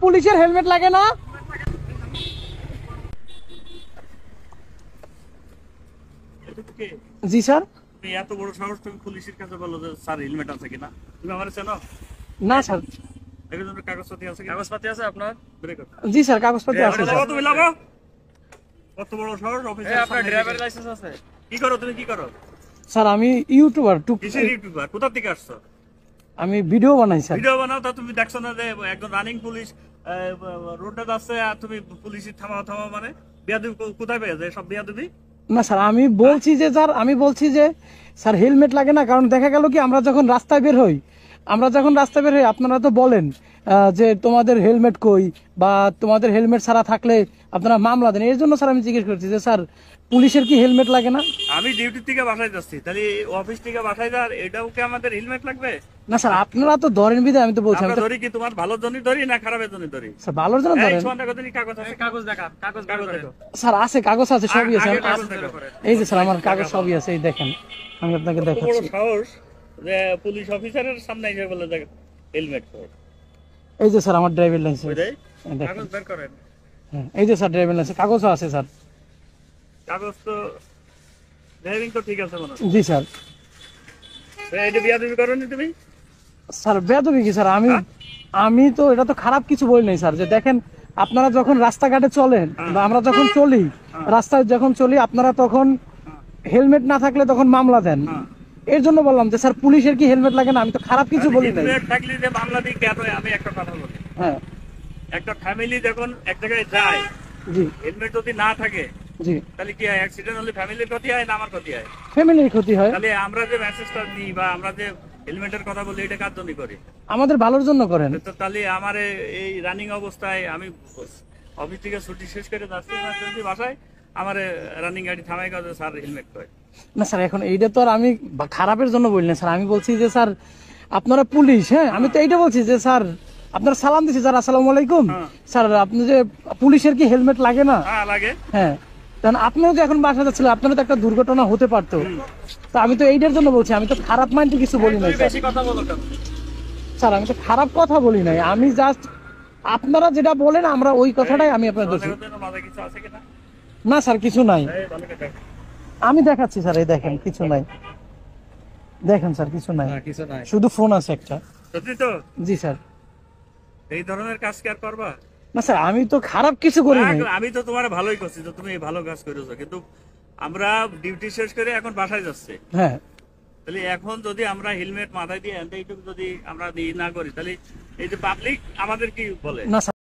পুলিশের হেলমেট লাগে না? জি স্যার। তুমি এত বড় সাহস, তুমি পুলিশের কাছে বলো যে স্যার হেলমেট আছে কিনা? তুমি আমারে চেনো? না স্যার। এগুলোর কাগজপাতি আছে কি? কাগজপাতি আছে আপনার? ব্রেক করো। জি স্যার, কাগজপত্র আছে স্যার। তুমি লাগো। কত বড় সাহস অফিসার? আপনার ড্রাইভার লাইসেন্স আছে? কি করো তুমি, কি করো? স্যার আমি ইউটিউবার। কিসের ইউটিউবার? কোথা থেকে আসছো? আমি ভিডিও বানাই স্যার। ভিডিও বানাও তা তুমি দেখছো না যে একজন রানিং পুলিশ রোডে যাচ্ছে আর তুমি পুলিশই থামাও মানে বিয়াদবি কোথায় পেয়েছে সব বিয়াদবি? না স্যার, আমি বলছি যে স্যার হেলমেট লাগে না, কারণ দেখা গেল কি আমরা যখন রাস্তায় বের হই আপনারা তো বলেন যে তোমাদের হেলমেট কই, বা তোমাদের হেলমেট ছাড়া থাকলে আপনারা মামলা দেন। এর জন্য স্যার আমি জিজ্ঞেস করছি যে স্যার পুলিশের কি হেলমেট লাগে না? আমি ডিউটি থেকে বাসায় যাচ্ছি, তাহলে অফিস থেকে বাসায় যাওয়ার এটাও কি আমাদের হেলমেট লাগবে? না স্যার, আপনারা তো ধরেন বিধায় আমি তো বলছি। আমরা ধরি কি তোমার ভালোর জন্য ধরি না খারাপের জন্য ধরি? স্যার ভালোর জন্য ধরেন। কাগজ আছে? কাগজ দেখা, কাগজ দেখো। স্যার আছে, কাগজ আছে, সবই আছে। কাগজ দেখো। এই যে স্যার আমার কাগজ সবই আছে, এই দেখেন আমি আপনাকে বড় দেখাচ্ছি। সাহস যে পুলিশ অফিসারের সামনে এসে বলে যে হেলমেট পর। এই যে স্যার আমার ড্রাইভিং লাইসেন্স। বুঝাই দেখেন। কাগজ বের করেন। হ্যাঁ, এই যে স্যার ড্রাইভিং লাইসেন্স, কাগজও আছে স্যার। কাগজ তো ড্রাইভিং তো ঠিক আছে মনে হয়। জি স্যার। এটা বিয়াদবি করনি তুমি? স্যার বেয়াদবি কি স্যার? আমি তো এটা তো খারাপ কিছু বলি নাই স্যার। যে দেখেন আপনারা যখন রাস্তাঘাটে চলেন বা আমরা যখন চলি, রাস্তায় যখন চলি, আপনারা তখন হেলমেট না থাকলে তখন মামলা দেন। এর জন্য বললাম যে স্যার পুলিশের কি হেলমেট লাগে না? আমি তো খারাপ কিছু বলি নাই। হেলমেট থাকলে যে মামলা দিই কেন? আমি একটা কথা বলি, হ্যাঁ একটা ফ্যামিলি যখন এক জায়গায় যায়, জি হেলমেট যদি না থাকে জি, তাহলে কি হয়? অ্যাক্সিডেন্ট হলে ফ্যামিলির ক্ষতি হয় না আমার ক্ষতি হয়? ফ্যামিলির ক্ষতি হয়। তাহলে আমরা যে মেসেজটা দিই বা আমরা যে হেলমেটের কথা বলি এটা কার জন্য করি? আমাদের ভালোর জন্য করেন। তো তাহলে আমার এই রানিং অবস্থায় আমি অফিস থেকে ছুটি শেষ করে যাচ্ছি বাসায়, আমার রানিং গাড়ি থামাই কাজে স্যার হেলমেট করে। না স্যার, এখন এইটা তো আর আমি খারাপের জন্য বলি না স্যার। আমি বলছি যে স্যার আপনারা পুলিশ, হ্যাঁ আমি তো এইটা বলছি যে স্যার আপনারা সালাম দিচ্ছি স্যার, আসসালামু আলাইকুম স্যার, আপনি যে পুলিশের কি হেলমেট লাগে না? হ্যাঁ লাগে। হ্যাঁ, কারণ আপনিও যে এখন বাসা যাচ্ছিলেন, আপনারও তো একটা দুর্ঘটনা হতে পারতো। তো আমি তো এইটার জন্য বলছি, আমি তো খারাপ মাইন্ডে কিছু বলি নাই স্যার। বেশি কথা বলো কেন? স্যার আমি তো খারাপ কথা বলি নাই, আমি জাস্ট আপনারা যেটা বলেন আমরা ওই কথাটাই আমি আপনার দোষী। মাথায় কিছু আছে কিনা? না স্যার কিছু নাই, এই ভালো করে দেখো। আমি দেখাচ্ছি স্যার, এই দেখেন কিছু নাই। দেখেন স্যার কিছু নাই, কিছু নাই, শুধু ফোন আছে একটা। সত্যি তো? জি স্যার। এই ধরনের কাজ কি আর করবা? না স্যার, আমি তো খারাপ কিছু করি নাই। আমি তো তোমার ভালোই করছি যে তুমি ভালো কাজ করেছো, কিন্তু আমরা ডিউটি শেষ করে এখন বাসায় যাচ্ছি, হ্যাঁ, তাহলে এখন যদি আমরা হেলমেট মাথায় দিয়ে এইটুকু যদি আমরা না করি, তাহলে এই যে পাবলিক আমাদের কি বলে? না স্যার।